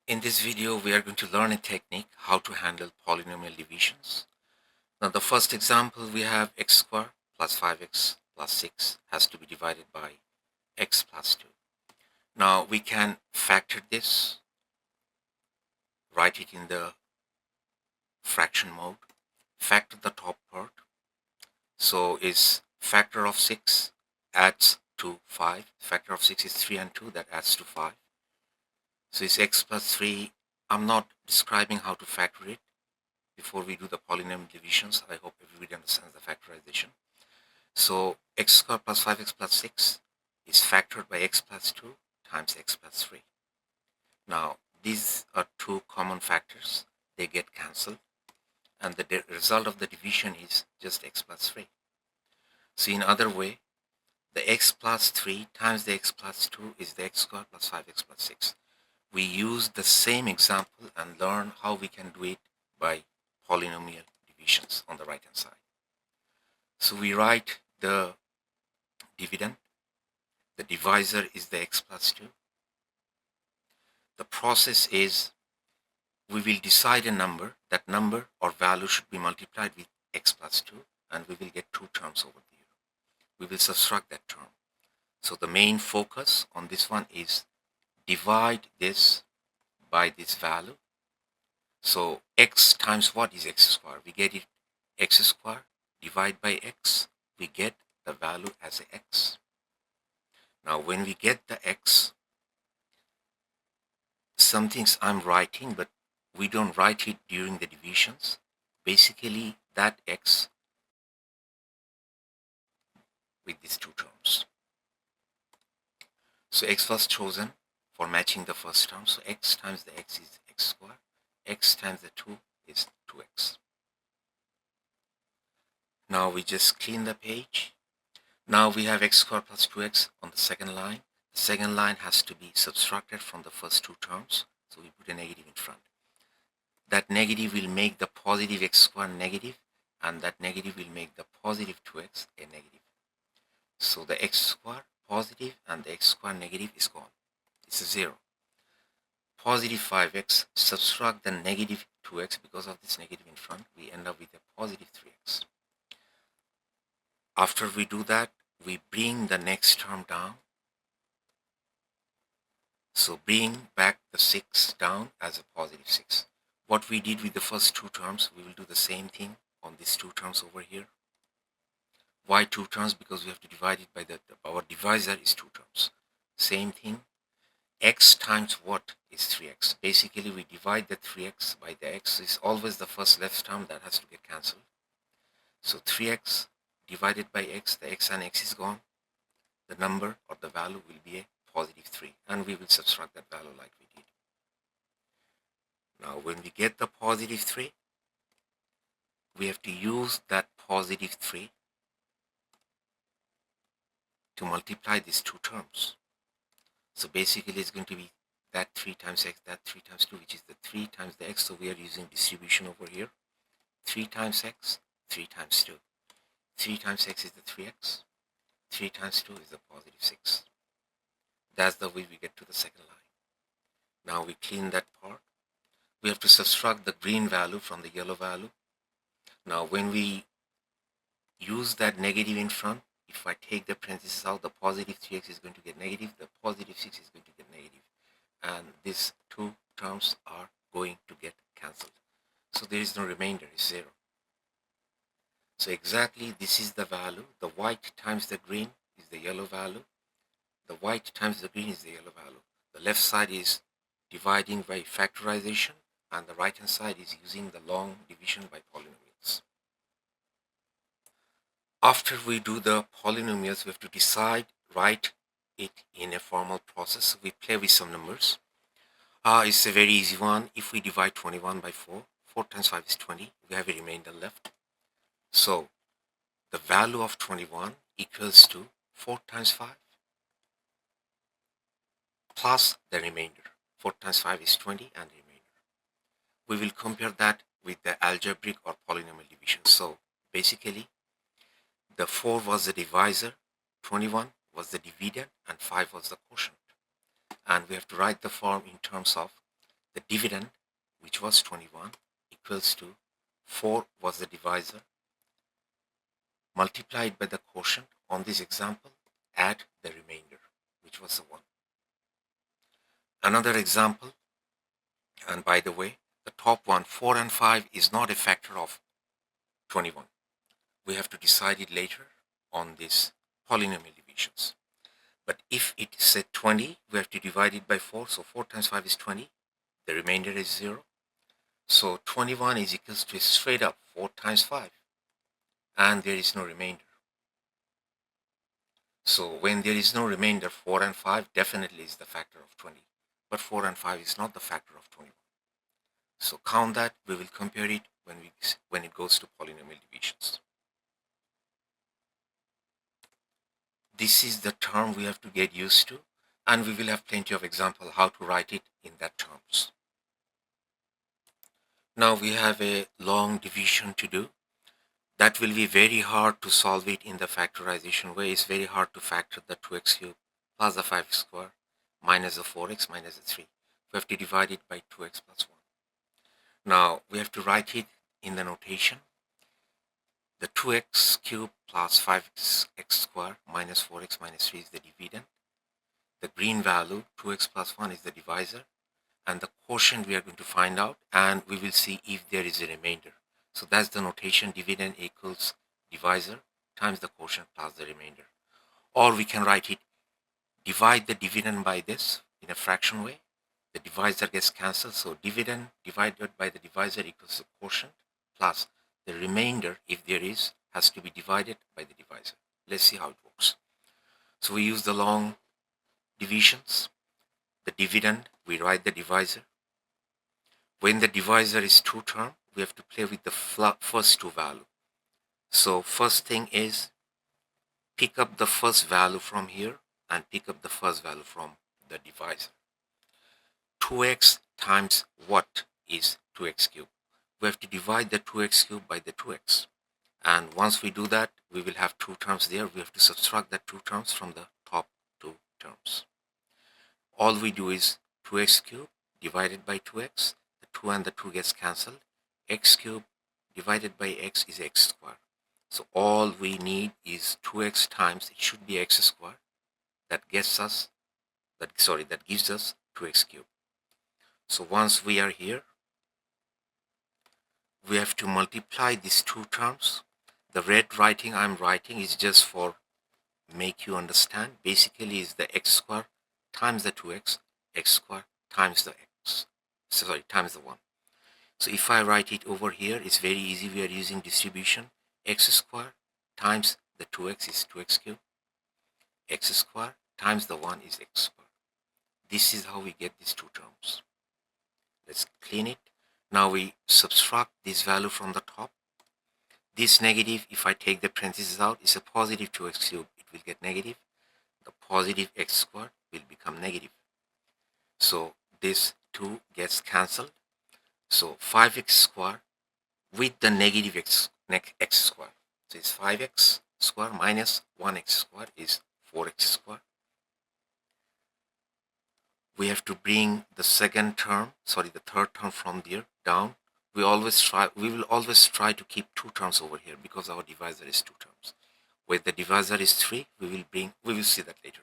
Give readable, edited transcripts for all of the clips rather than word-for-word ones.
In this video, we are going to learn a technique how to handle polynomial divisions. Now, the first example we have x squared plus 5x plus 6 has to be divided by x plus 2. Now, we can factor this, write it in the fraction mode, factor the top part. So, is factor of 6 adds to 5. Factor of 6 is 3 and 2, that adds to 5. So, it's x plus 3. I'm not describing how to factor it. Before we do the polynomial divisions, I hope everybody understands the factorization. So x squared plus 5x plus 6 is factored by x plus 2 times x plus 3. Now, these are two common factors. They get cancelled. And the result of the division is just x plus 3. So in other way, the x plus 3 times the x plus 2 is the x squared plus 5x plus 6. We use the same example and learn how we can do it by polynomial divisions on the right hand side. So we write the dividend. The divisor is the x plus 2. The process is we will decide a number. That number or value should be multiplied with x plus 2 and we will get two terms over here. We will subtract that term. So the main focus on this one is divide this by this value. So x times what is x squared? We get it x squared, divide by x, we get the value as a x. Now when we get the x, some things I'm writing, but we don't write it during the divisions. Basically that x with these two terms. So x was chosen for matching the first term. So x times the x is x squared. X times the 2 is 2x. Now we just clean the page. Now we have x squared plus 2x on the second line. The second line has to be subtracted from the first two terms. So we put a negative in front. That negative will make the positive x squared negative, and that negative will make the positive 2x a negative. So the x squared positive and the x squared negative is gone. It's a 0. Positive 5x, subtract the negative 2x because of this negative in front, we end up with a positive 3x. After we do that, we bring the next term down. So bring back the 6 down as a positive 6. What we did with the first two terms, we will do the same thing on these two terms over here. Why two terms? Because we have to divide it by our divisor is two terms. Same thing. X times what is 3x? Basically, we divide the 3x by the x. Is always the first left term that has to get cancelled. So 3x divided by x, the x and x is gone. The number or the value will be a positive 3. And we will subtract that value like we did. Now, when we get the positive 3, we have to use that positive 3 to multiply these two terms. So basically it's going to be that 3 times x, that 3 times 2, which is the 3 times the x. So we are using distribution over here. 3 times x, 3 times 2. 3 times x is the 3x. 3 times 2 is the positive 6. That's the way we get to the second line. Now we clean that part. We have to subtract the green value from the yellow value. Now when we use that negative in front, if I take the parentheses out, the positive 3x is going to get negative, the positive 6 is going to get negative. And these two terms are going to get cancelled. So there is no remainder, it's 0. So exactly this is the value. The white times the green is the yellow value. The white times the green is the yellow value. The left side is dividing by factorization, and the right hand side is using the long division by polynomials. After we do the polynomials, we have to decide, write it in a formal process. We play with some numbers. It's a very easy one. If we divide 21 by 4, 4 times 5 is 20. We have a remainder left. So the value of 21 equals to 4 times 5 plus the remainder. 4 times 5 is 20 and the remainder. We will compare that with the algebraic or polynomial division. So basically, the 4 was the divisor, 21 was the dividend, and 5 was the quotient. And we have to write the form in terms of the dividend, which was 21, equals to 4 was the divisor, multiplied by the quotient. On this example, add the remainder, which was the 1. Another example, and by the way, the top one, 4 and 5, is not a factor of 21. We have to decide it later on these polynomial divisions. But if it is said 20, we have to divide it by 4. So 4 times 5 is 20. The remainder is 0. So 21 is equals to straight up 4 times 5. And there is no remainder. So when there is no remainder, 4 and 5 definitely is the factor of 20. But 4 and 5 is not the factor of 21. So count that. We will compare it when it goes to polynomial divisions. This is the term we have to get used to, and we will have plenty of examples how to write it in that terms. Now we have a long division to do. That will be very hard to solve it in the factorization way. It's very hard to factor the 2x cubed plus the 5x squared minus the 4x minus the 3. We have to divide it by 2x plus 1. Now we have to write it in the notation. The 2x cubed plus 5x squared minus 4x minus 3 is the dividend. The green value, 2x plus 1, is the divisor. And the quotient we are going to find out, and we will see if there is a remainder. So that's the notation. Dividend equals divisor times the quotient plus the remainder. Or we can write it, divide the dividend by this in a fraction way. The divisor gets cancelled. So dividend divided by the divisor equals the quotient plus the remainder, if there is, has to be divided by the divisor. Let's see how it works. So we use the long divisions. The dividend, we write the divisor. When the divisor is two term, we have to play with the first two value. So first thing is pick up the first value from here and pick up the first value from the divisor. 2x times what is 2x cubed? We have to divide the 2x cubed by the 2x. And once we do that, we will have two terms there. We have to subtract the two terms from the top two terms. All we do is 2x cubed divided by 2x. The 2 and the 2 gets cancelled. X cubed divided by x is x squared. So all we need is 2x times, it should be x squared. That gives us 2x cubed. So once we are here, we have to multiply these two terms. The red writing I'm writing is just for make you understand. Basically is the x squared times the 2x, x squared times the times the 1. So if I write it over here, it's very easy. We are using distribution. X squared times the 2x is 2x cubed. X squared times the 1 is x squared. This is how we get these two terms. Let's clean it. Now we subtract this value from the top. This negative, if I take the parentheses out, is a positive 2x cubed. It will get negative. The positive x squared will become negative. So this 2 gets cancelled. So 5x squared with the negative x squared. So it's 5x squared minus 1x squared is 4x squared. We have to bring the third term from there down. We will always try to keep two terms over here because our divisor is two terms. Where the divisor is 3, we will see that later.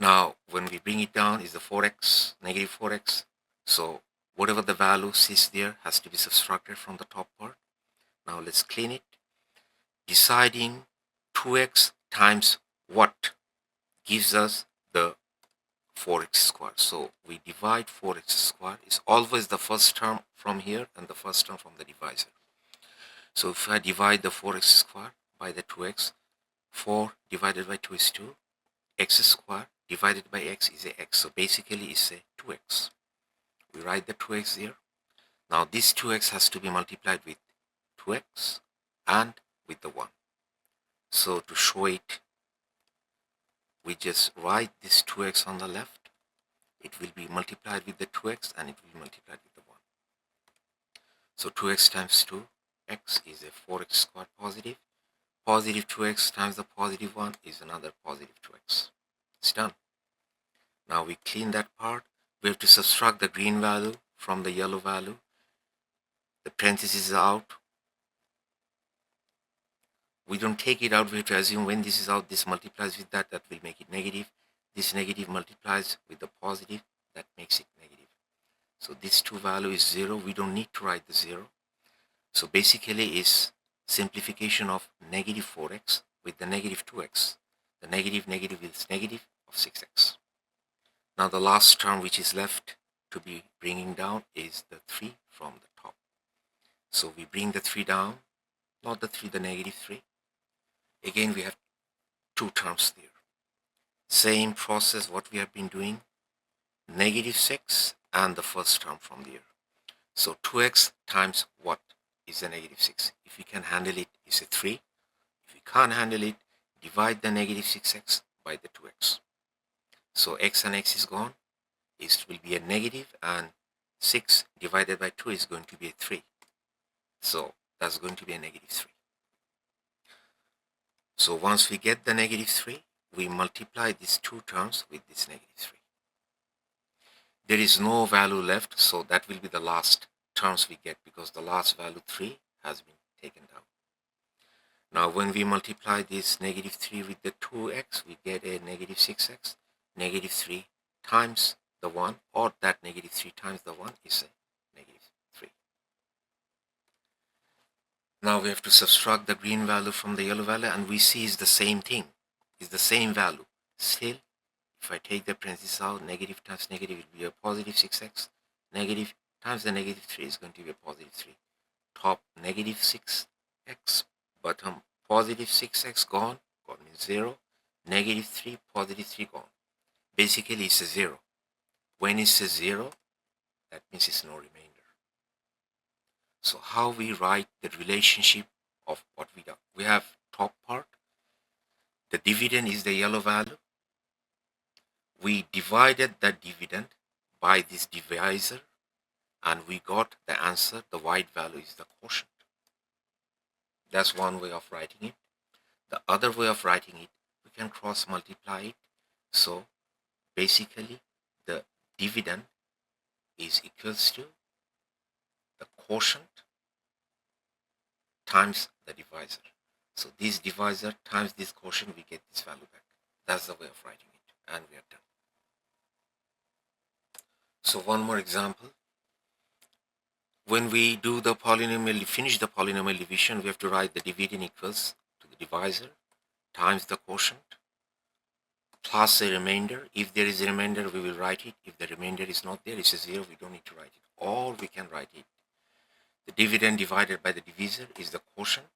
Now when we bring it down is the 4x, negative 4x. So whatever the value is there has to be subtracted from the top part. Now let's clean it. Deciding 2x times what gives us the 4x squared. So we divide 4x squared. It's always the first term from here and the first term from the divisor. So if I divide the 4x squared by the 2x, 4 divided by 2 is 2. X squared divided by x is a x. So basically it's a 2x. We write the 2x there. Now this 2x has to be multiplied with 2x and with the 1. So to show it, we just write this 2x on the left. It will be multiplied with the 2x and it will be multiplied with the 1. So 2x times 2x is a 4x squared positive. Positive 2x times the positive 1 is another positive 2x. It's done. Now we clean that part. We have to subtract the green value from the yellow value. The parentheses is out. We don't take it out. We have to assume when this is out, this multiplies with that. That will make it negative. This negative multiplies with the positive. That makes it negative. So this 2 value is 0. We don't need to write the 0. So basically is simplification of negative 4x with the negative 2x. The negative is negative of 6x. Now the last term which is left to be bringing down is the 3 from the top. So we bring the 3 down, not the 3, the negative 3. Again, we have 2 terms there. Same process what we have been doing, negative 6 and the first term from there. So 2x times what is the negative 6? If we can handle it, it's a 3. If we can't handle it, divide the negative 6x by the 2x. So x and x is gone. It will be a negative, and 6 divided by 2 is going to be a 3. So that's going to be a negative 3. So once we get the negative 3, we multiply these 2 terms with this negative 3. There is no value left, so that will be the last terms we get because the last value 3 has been taken down. Now when we multiply this negative 3 with the 2x, we get a negative 6x. Negative 3 times the 1, or that negative 3 times the 1 is a negative 3. Now we have to subtract the green value from the yellow value, and we see is the same thing. It's the same value. Still, if I take the parentheses out, negative times negative will be a positive 6x. Negative times the negative 3 is going to be a positive 3. Top negative 6x, bottom positive 6x gone means 0. Negative 3, positive 3 gone. Basically, it's a 0. When it's a 0, that means it's no remainder. So how we write the relationship of what we do? We have top part. The dividend is the yellow value. We divided the dividend by this divisor, and we got the answer. The white value is the quotient. That's one way of writing it. The other way of writing it, we can cross multiply it. So basically, the dividend is equals to the quotient times the divisor. So this divisor times this quotient, we get this value back. That's the way of writing it, and we are done. So one more example. When we do the polynomial, finish the polynomial division, we have to write the dividend equals to the divisor times the quotient plus a remainder. If there is a remainder, we will write it. If the remainder is not there, it's a 0, we don't need to write it. Or we can write it. The dividend divided by the divisor is the quotient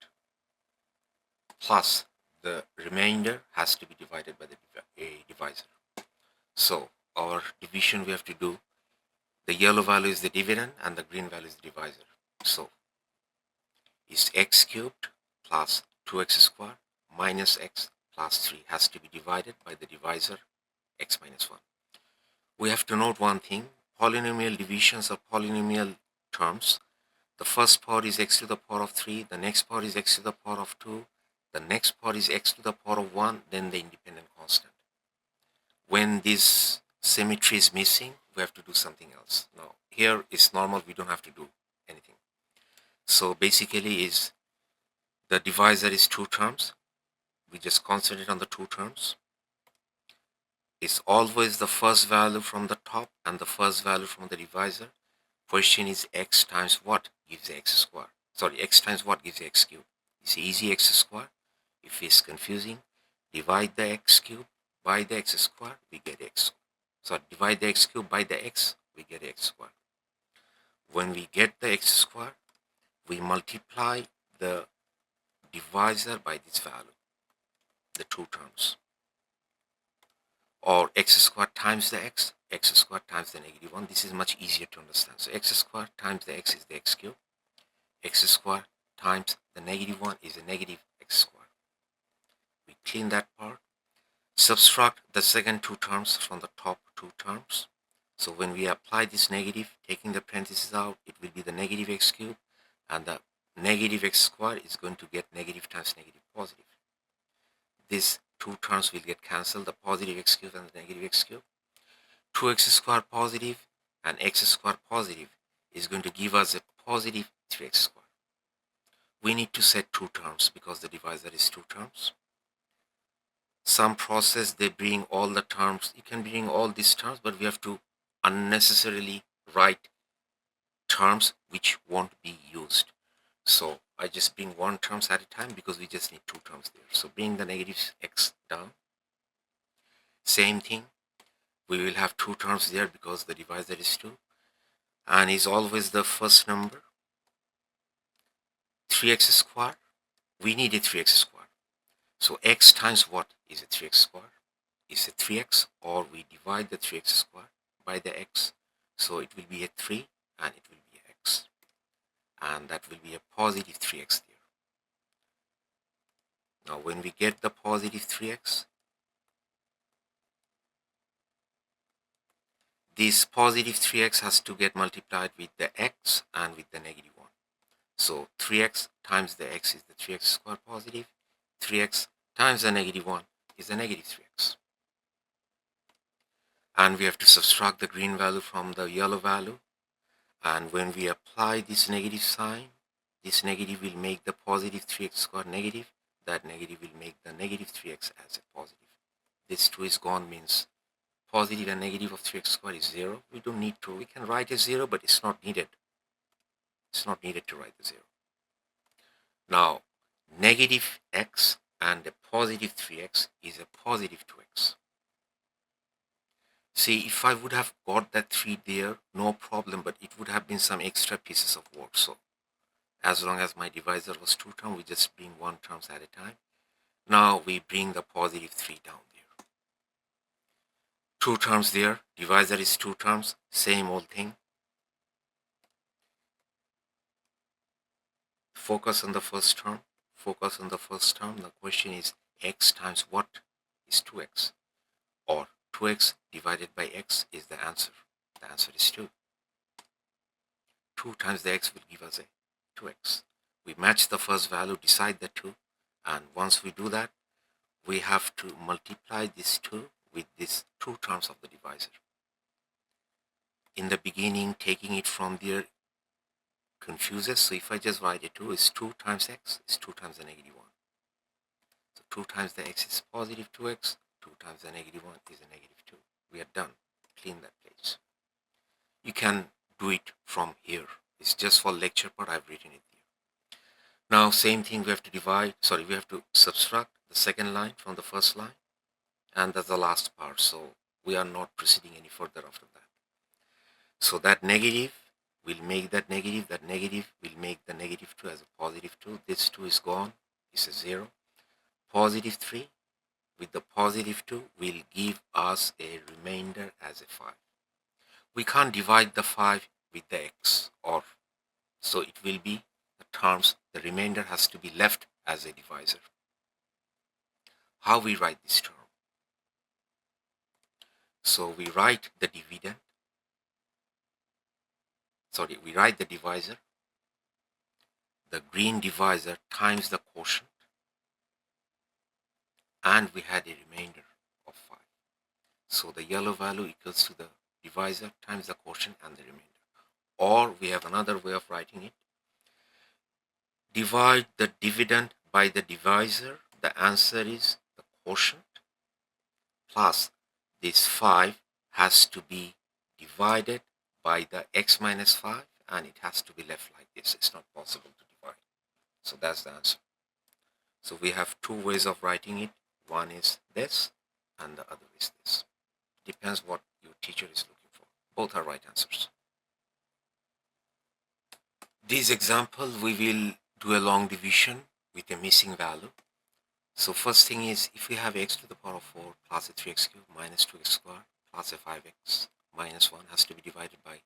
plus the remainder has to be divided by the divisor. So our division we have to do, the yellow value is the dividend and the green value is the divisor. So it's x cubed plus 2x squared minus x plus 3 has to be divided by the divisor x minus 1. We have to note one thing. Polynomial divisions are polynomial terms. The first part is x to the power of 3, the next part is x to the power of 2, the next part is x to the power of 1, then the independent constant. When this symmetry is missing, we have to do something else. Now, here is normal, we don't have to do anything. So basically is the divisor is 2 terms. We just concentrate on the 2 terms. It's always the first value from the top and the first value from the divisor. Question is x times what gives the x square? Sorry, x times what gives the x cube? It's easy, x square. If it's confusing, divide the x cube by the x square, we get x. So divide the x cube by the x, we get x square. When we get the x square, we multiply the divisor by this value, the 2 terms. Or x squared times the x squared times the negative 1. This is much easier to understand. So x squared times the x is the x cube. X squared times the negative 1 is a negative x squared. We clean that part. Subtract the second 2 terms from the top 2 terms. So when we apply this negative, taking the parentheses out, it will be the negative x cube, and the negative x squared is going to get negative times negative positive. These 2 terms will get cancelled, the positive x cube and the negative x cube. 2x squared positive and x squared positive is going to give us a positive 3x squared. We need to set two terms because the divisor is two terms. Some process they bring all the terms. You can bring all these terms, but we have to unnecessarily write terms which won't be used. So I just bring one terms at a time because we just need two terms there. So bring the negative x down. Same thing, we will have two terms there because the divisor is 2 and is always the first number. 3x squared, we need a 3x squared. So x times what is a 3x squared? Is a 3x, or we divide the 3x squared by the x. So it will be a 3 and it will be x. And that will be a positive 3x there. Now when we get the positive 3x, this positive 3x has to get multiplied with the x and with the negative 1. So 3x times the x is the 3x squared positive. 3x times the negative 1 is the negative 3x. And we have to subtract the green value from the yellow value. And when we apply this negative sign, this negative will make the positive 3x squared negative. That negative will make the negative 3x as a positive. This 2 is gone, means positive and negative of 3x squared is 0. We don't need to. We can write a 0, but it's not needed. It's not needed to write the 0. Now, negative x and a positive 3x is a positive 2x. See, if I would have got that 3 there, no problem, but it would have been some extra pieces of work. So, as long as my divisor was 2 terms, we just bring 1 terms at a time. Now, we bring the positive 3 down there. 2 terms there, divisor is 2 terms, same old thing. Focus on the first term. Focus on the first term. The question is x times what is 2x? Or 2x divided by x is the answer. The answer is 2. 2 times the x will give us a 2x. We match the first value, decide the 2, and once we do that, we have to multiply this 2 with these 2 terms of the divisor. In the beginning, taking it from there confuses, so if I just write a 2, is 2 times x is 2 times the negative 1. So 2 times the x is positive 2x, 2 times the negative 1 is a negative 2. We are done. Clean that place. You can do it from here. It's just for lecture part, I've written it here. Now same thing, we have to subtract the second line from the first line, and that's the last part, so we are not proceeding any further after that. So that negative will make that negative will make the negative 2 as a positive 2. This 2 is gone, it's a 0. Positive 3 with the positive 2 will give us a remainder as a 5. We can't divide the 5 with the x, or so it will be the terms, the remainder has to be left as a divisor. How we write this term? So we write the dividend, we write the divisor, the green divisor times the quotient, and we had a remainder of 5. So the yellow value equals to the divisor times the quotient and the remainder. Or we have another way of writing it. Divide the dividend by the divisor. The answer is the quotient plus this 5 has to be divided by the x minus 5, and it has to be left like this. It's not possible to divide. So that's the answer. So we have 2 ways of writing it. One is this and the other is this. Depends what your teacher is looking for. Both are right answers. This example, we will do a long division with a missing value. So first thing is, if we have x to the power of 4 plus a 3x cubed minus 2x squared plus a 5x minus 1 has to be divided by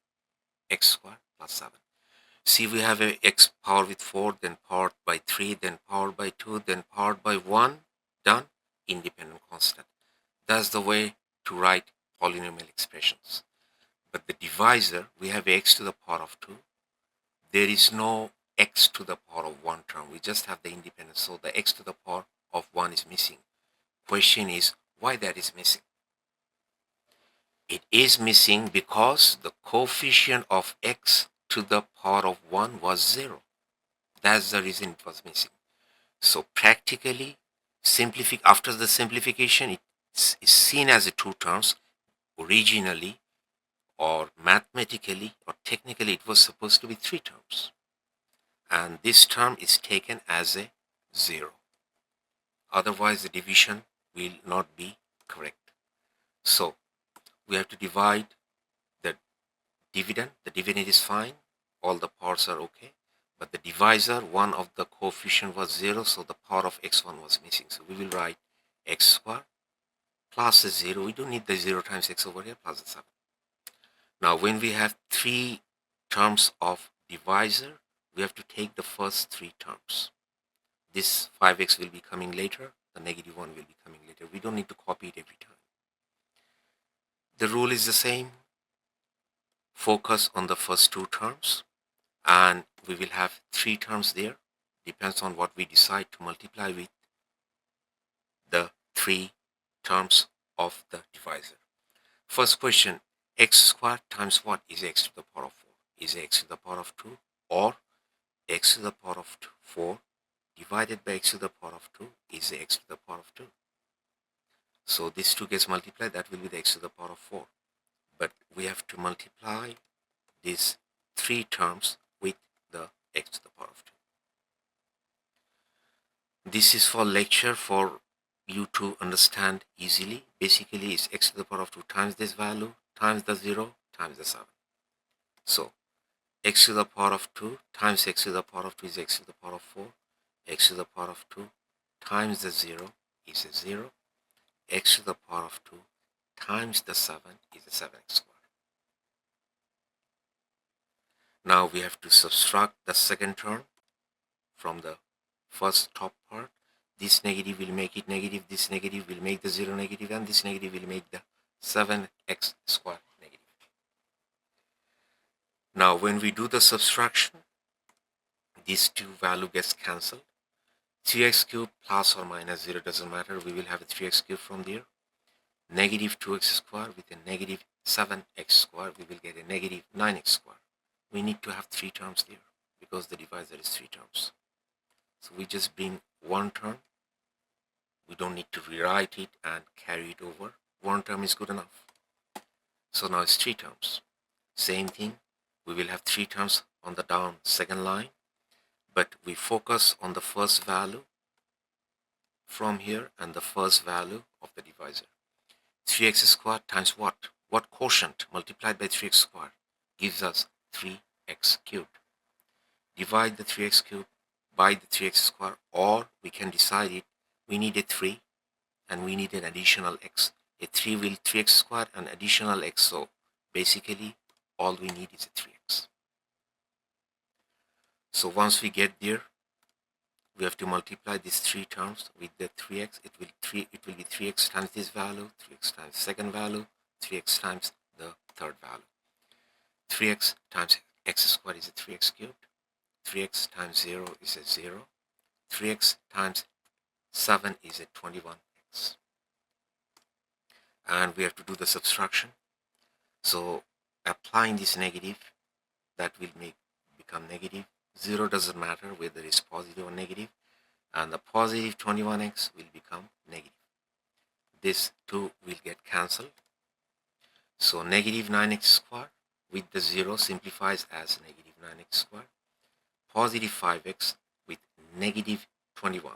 x squared plus 7. See, we have a x powered with 4, then powered by 3, then powered by 2, then powered by 1. Done. Independent constant. That's the way to write polynomial expressions. But the divisor, we have x to the power of 2. There is no x to the power of 1 term. We just have the independence. So the x to the power of 1 is missing. Question is, why that is missing? It is missing because the coefficient of x to the power of 1 was 0. That's the reason it was missing. So practically, after the simplification, it's seen as a two terms. Originally, or mathematically, or technically, it was supposed to be three terms. And this term is taken as a 0. Otherwise, the division will not be correct. So we have to divide the dividend. The dividend is fine. All the parts are okay. But the divisor, one of the coefficient was 0, so the power of x1 was missing. So we will write x squared plus the 0. We don't need the 0 times x over here plus the 7. Now, when we have three terms of divisor, we have to take the first three terms. This 5x will be coming later. The negative 1 will be coming later. We don't need to copy it every time. The rule is the same. Focus on the first two terms, and we will have three terms there. Depends on what we decide to multiply with the three terms of the divisor. First question, x squared times what is x to the power of 4? Is x to the power of 2 or x to the power of 4 divided by x to the power of 2 is x to the power of 2. So this 2 gets multiplied, that will be the x to the power of 4. But we have to multiply these three terms with the x to the power of 2. This is for lecture for you to understand easily. Basically, it's x to the power of 2 times this value times the 0 times the 7. So x to the power of 2 times x to the power of 2 is x to the power of 4. X to the power of 2 times the 0 is a 0. X to the power of 2 times the 7 is a 7x squared. Now we have to subtract the second term from the first top part. This negative will make it negative, this negative will make the 0 negative, and this negative will make the 7x squared negative. Now when we do the subtraction, these two value gets cancelled. 3x cubed plus or minus 0 doesn't matter. We will have a 3x cubed from there. Negative 2x squared with a negative 7x squared, we will get a negative 9x squared. We need to have three terms there because the divisor is three terms. So we just bring one term. We don't need to rewrite it and carry it over. One term is good enough. So now it's three terms. Same thing. We will have three terms on the down second line. But we focus on the first value from here and the first value of the divisor. 3x squared times what? What quotient multiplied by 3x squared gives us 3x cubed. Divide the 3x cubed by the 3x squared, or we can decide it. We need a 3 and we need an additional x. A 3 will 3x squared and additional x. So basically all we need is a 3x. So once we get there, we have to multiply these three terms with the 3x. It will be 3x times this value, 3x times second value, 3x times the third value. 3x times x squared is a 3x cubed. 3x times 0 is a 0. 3x times 7 is a 21x. And we have to do the subtraction. So applying this negative, that will become negative. 0 doesn't matter whether it's positive or negative, and the positive 21x will become negative. This 2 will get cancelled. So negative 9x squared with the 0 simplifies as negative 9x squared. Positive 5x with negative 21.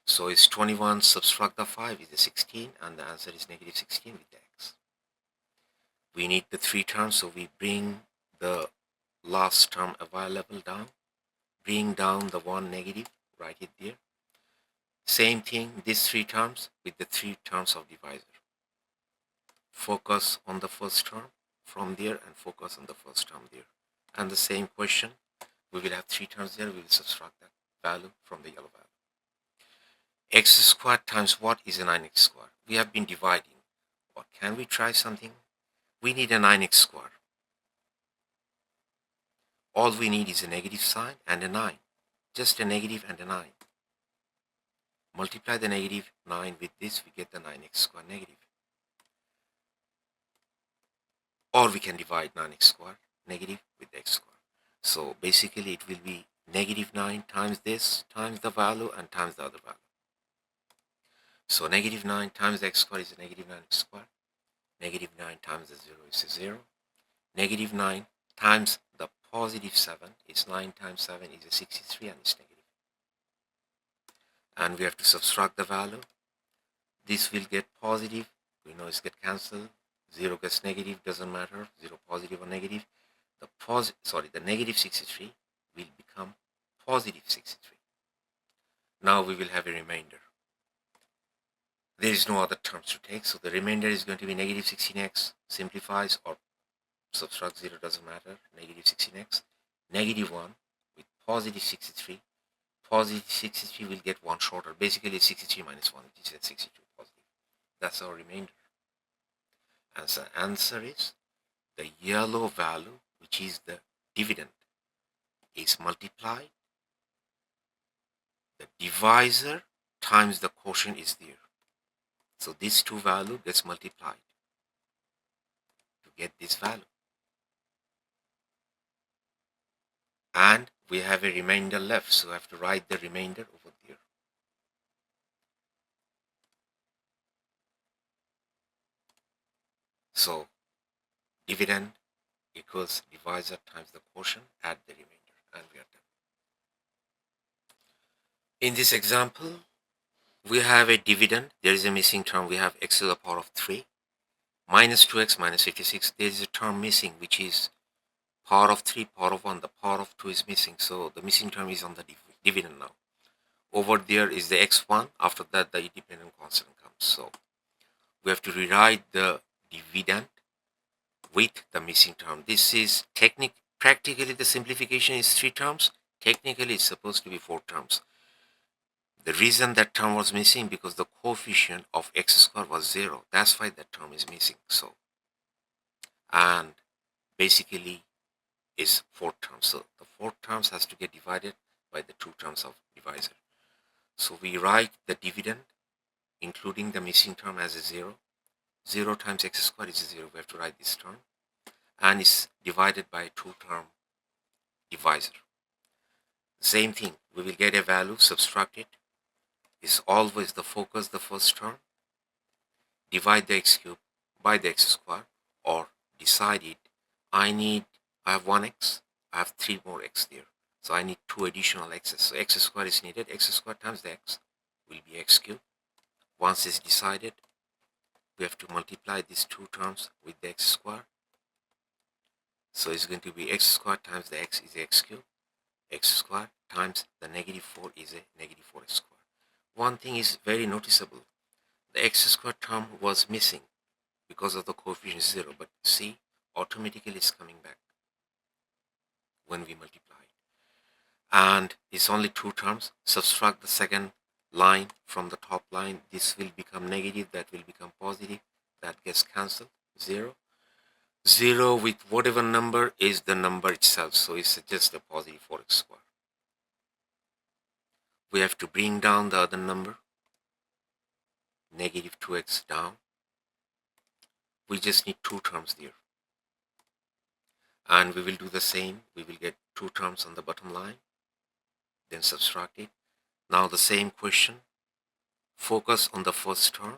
So it's 21 subtract the 5 is a 16, and the answer is negative 16 with the x. We need the three terms, so we bring the last term available down, bring down the one negative, write it there. Same thing, these three terms with the three terms of divisor. Focus on the first term from there and focus on the first term there. And the same question, we will have three terms there, we will subtract that value from the yellow value. X squared times what is a 9x squared? We have been dividing. What can we try something? We need a 9x squared. All we need is a negative sign and a 9. Just a negative and a 9. Multiply the negative 9 with this, we get the 9x squared negative. or we can divide 9x squared negative with x squared. So basically it will be negative 9 times this times the value and times the other value. So negative 9 times the x squared is a negative 9x squared. Negative 9 times the 0 is a 0. Negative 9 times the positive 7 is 9 times 7 is a 63 and it's negative. And we have to subtract the value. This will get positive. We know it's get cancelled. 0 gets negative, doesn't matter. 0 positive or negative. The negative 63 will become positive 63. Now we will have a remainder. There is no other terms to take, so the remainder is going to be negative 16x, simplifies or subtract 0, doesn't matter, negative 16x, negative 1 with positive 63. Positive 63 will get 1 shorter. Basically, it's 63 minus 1, which is at 62 positive. That's our remainder. And the answer is the yellow value, which is the dividend, is multiplied. The divisor times the quotient is there. So these two value gets multiplied to get this value. And we have a remainder left, so I have to write the remainder over there. So dividend equals divisor times the quotient, add the remainder, and we are done. In this example, we have a dividend. There is a missing term. We have x to the power of 3 minus 2x minus 56. There is a term missing, which is power of 3, power of 1. The power of 2 is missing, so the missing term is on the dividend now. Over there is the x1. After that, the independent constant comes. So we have to rewrite the dividend with the missing term. This is practically the simplification is 3 terms. Technically, it's supposed to be 4 terms. The reason that term was missing because the coefficient of x squared was 0. That's why that term is missing. So, and basically is 4 terms. So the 4 terms has to get divided by the 2 terms of divisor. So we write the dividend including the missing term as a 0. 0 times x squared is a 0. We have to write this term. And it's divided by a 2-term divisor. Same thing. We will get a value, subtract it. Is always the focus, the first term. Divide the x cubed by the x squared, or decide it. I have 1x, I have 3 more x there. So I need 2 additional x's. So x squared is needed. X squared times the x will be x cubed. Once it's decided, we have to multiply these 2 terms with the x squared. So it's going to be x squared times the x is x cubed. X squared times the negative 4 is a negative 4x squared. One thing is very noticeable. The x squared term was missing because of the coefficient 0. But see, automatically it's coming back when we multiply. And it's only 2 terms. Subtract the second line from the top line. This will become negative. That will become positive. That gets cancelled. 0. 0 with whatever number is the number itself. So it's just a positive 4x squared. We have to bring down the other number. Negative 2x down. We just need 2 terms there. And we will do the same. We will get 2 terms on the bottom line. Then subtract it. Now the same question. Focus on the first term.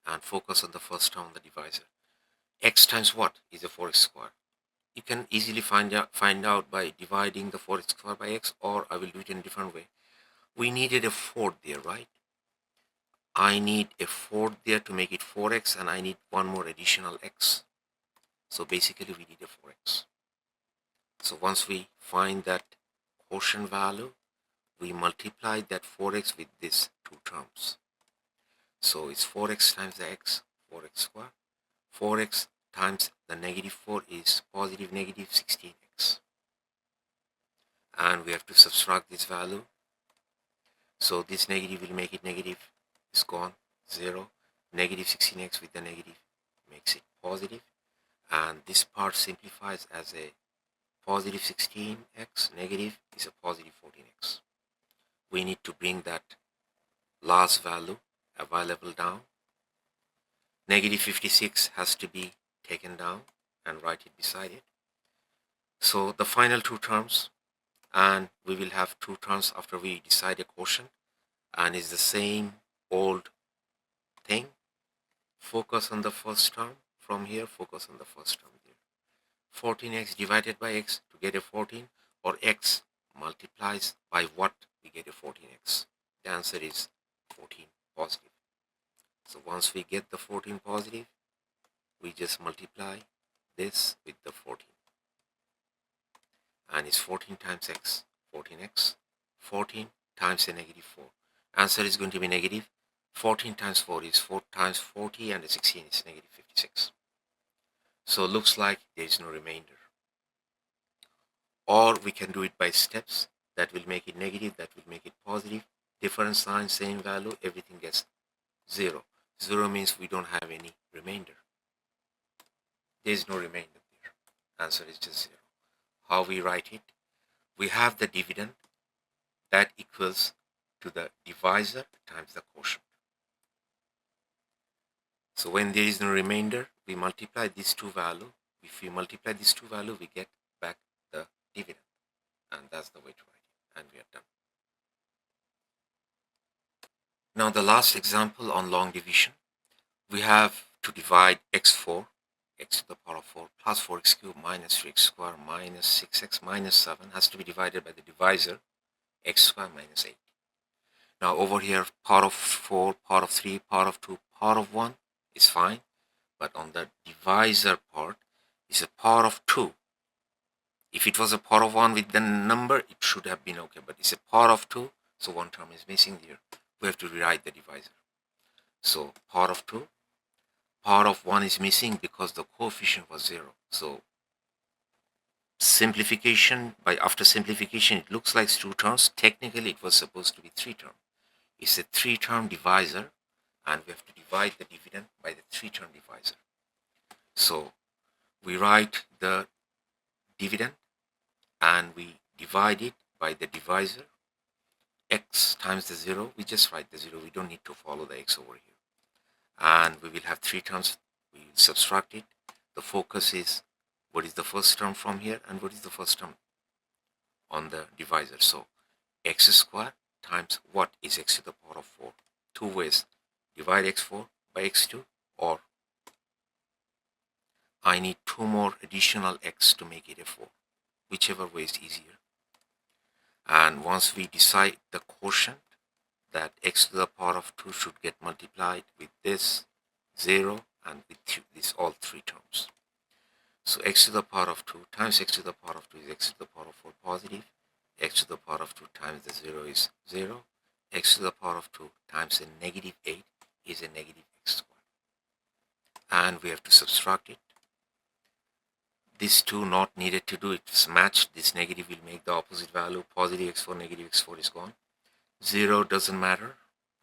And focus on the first term on the divisor. X times what is a 4x squared? You can easily find out by dividing the 4x squared by x, or I will do it in a different way. We needed a 4 there, right? I need a 4 there to make it 4x, and I need 1 more additional x. So basically we need a 4x. So once we find that quotient value, we multiply that 4x with these 2 terms. So it's 4x times the x, 4x squared. 4x times the negative 4 is positive negative 16x. And we have to subtract this value. So this negative will make it negative. It's gone. 0. Negative 16x with the negative makes it positive. And this part simplifies as a positive 16x, negative is a positive 14x. We need to bring that last value available down. Negative 56 has to be taken down and write it beside it. So the final two terms, and we will have two terms after we decide a quotient, and it's the same old thing. Focus on the first term from here, focus on the first term there. 14x divided by x to get a 14, or x multiplies by what we get a 14x. The answer is 14 positive. So once we get the 14 positive, we just multiply this with the 14. And it's 14 times x, 14x, 14 times a negative 4. Answer is going to be negative. 14 times 4 is 4 times 40, and the 16 is negative 56. So looks like there is no remainder. Or we can do it by steps. That will make it negative, that will make it positive. Different sign, same value, everything gets 0. 0 means we don't have any remainder. There is no remainder there. Answer is just 0. How we write it? We have the dividend that equals to the divisor times the quotient. So when there is no remainder, we multiply these two values. If we multiply these two values, we get back the dividend. And that's the way to write it. And we are done. Now the last example on long division. We have to divide x4, x to the power of 4, plus 4x cubed minus 3x squared minus 6x minus 7 has to be divided by the divisor, x squared minus 8. Now over here, power of 4, power of 3, power of 2, power of 1 is fine. But on the divisor part, is a power of 2. If it was a power of 1 with the number, it should have been okay. But it's a power of 2, so one term is missing here. We have to rewrite the divisor. So power of 2, power of 1 is missing because the coefficient was 0. So simplification, after simplification, it looks like 2 terms. Technically, it was supposed to be 3 terms. It's a 3-term divisor, and we have to divide the dividend by the 3-term divisor. So we write the dividend and we divide it by the divisor, x times the 0. We just write the 0. We don't need to follow the x over here. And we will have 3 terms. We will subtract it. The focus is what is the first term from here and what is the first term on the divisor. So x squared times what is x to the power of 4. 2 ways. Divide x4 by x2, or I need 2 more additional x to make it a 4. Whichever way is easier. And once we decide the quotient, that x to the power of 2 should get multiplied with this 0 and with these all 3 terms. So x to the power of 2 times x to the power of 2 is x to the power of 4 positive. X to the power of 2 times the 0 is 0. X to the power of 2 times a negative 8 is a negative x squared. And we have to subtract it. These two not needed to do it. It's matched. This negative will make the opposite value. Positive x4, negative x4 is gone. 0 doesn't matter,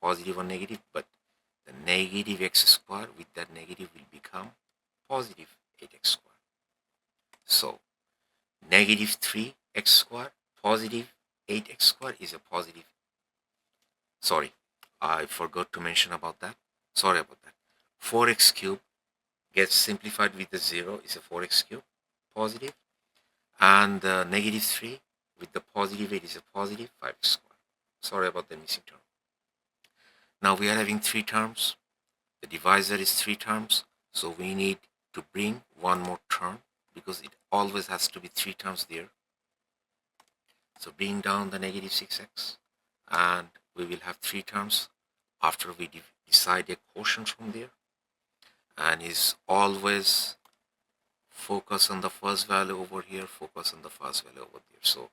positive or negative, but the negative x squared with that negative will become positive 8x squared. So negative 3x squared, positive 8x squared is a positive. Sorry, I forgot to mention about that. Sorry about that. 4x cubed gets simplified with the 0 is a 4x cubed, positive. And the negative 3 with the positive 8 is a positive 5x squared. Sorry about the missing term. Now we are having 3 terms. The divisor is 3 terms. So we need to bring one more term because it always has to be 3 terms there. So bring down the negative 6x and we will have 3 terms after we decide a quotient from there. And is always focus on the first value over here, focus on the first value over there. So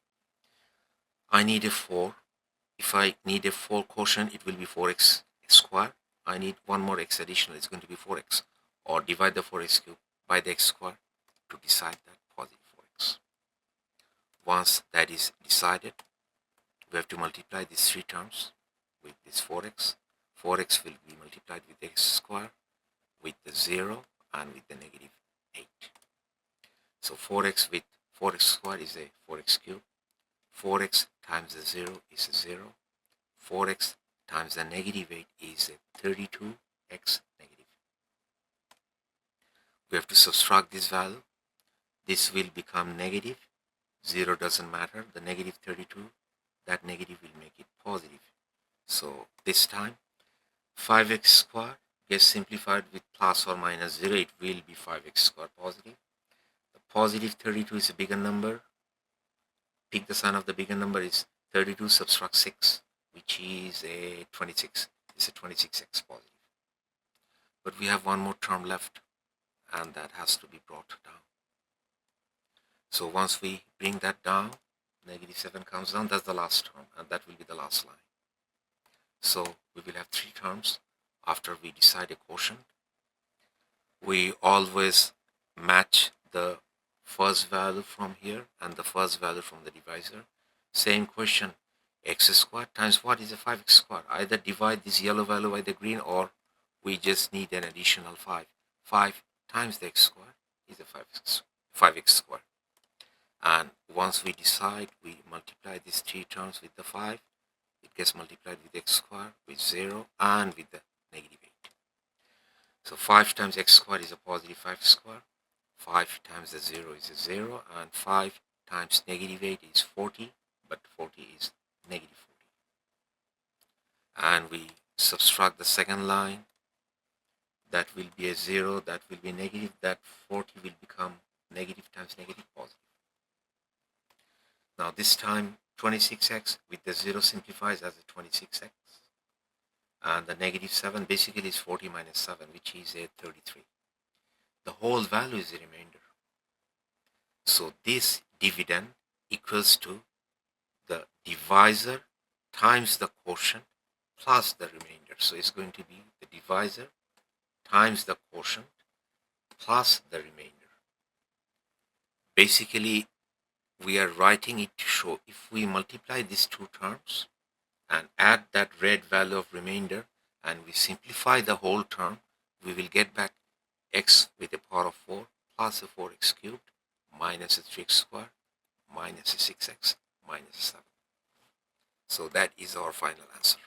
I need a 4. If I need a 4 quotient, it will be 4x squared. I need one more x additional, it's going to be 4x. Or divide the 4x cubed by the x squared to decide that positive 4x. Once that is decided, we have to multiply these 3 terms with this 4x. 4x will be multiplied with x squared, with the 0, and with the negative 8. So 4x with 4x squared is a 4x cubed. 4x times the 0 is a 0. 4x times the negative 8 is a 32x negative. We have to subtract this value. This will become negative. 0 doesn't matter. The negative 32, that negative will make it positive. So this time 5x squared gets simplified with plus or minus 0. It will be 5x squared positive. The positive 32 is a bigger number. Pick the sign of the bigger number. Is 32 subtract 6, which is a 26. It's a 26x positive. But we have one more term left, and that has to be brought down. So once we bring that down, negative 7 comes down. That's the last term, and that will be the last line. So we will have 3 terms after we decide a quotient. We always match the first value from here and the first value from the divisor. Same question, x squared times what is a 5x squared? Either divide this yellow value by the green, or we just need an additional 5. 5 times the x squared is a 5x squared. And once we decide, we multiply these 3 terms with the 5. It gets multiplied with x squared, with 0, and with the negative 8. So 5 times x squared is a positive 5 squared. 5 times the 0 is a 0. And 5 times negative 8 is 40. But 40 is negative 40. And we subtract the second line. That will be a 0. That will be negative. That 40 will become negative times negative positive. Now this time 26x with the 0 simplifies as a 26x. And the negative 7 basically is 40 minus 7, which is a 33. The whole value is the remainder. So this dividend equals to the divisor times the quotient plus the remainder. So it's going to be the divisor times the quotient plus the remainder. Basically, we are writing it to show if we multiply these 2 terms and add that red value of remainder and we simplify the whole term, we will get back x with a power of 4 plus a 4x cubed minus a 3x squared minus a 6x minus a 7. So that is our final answer.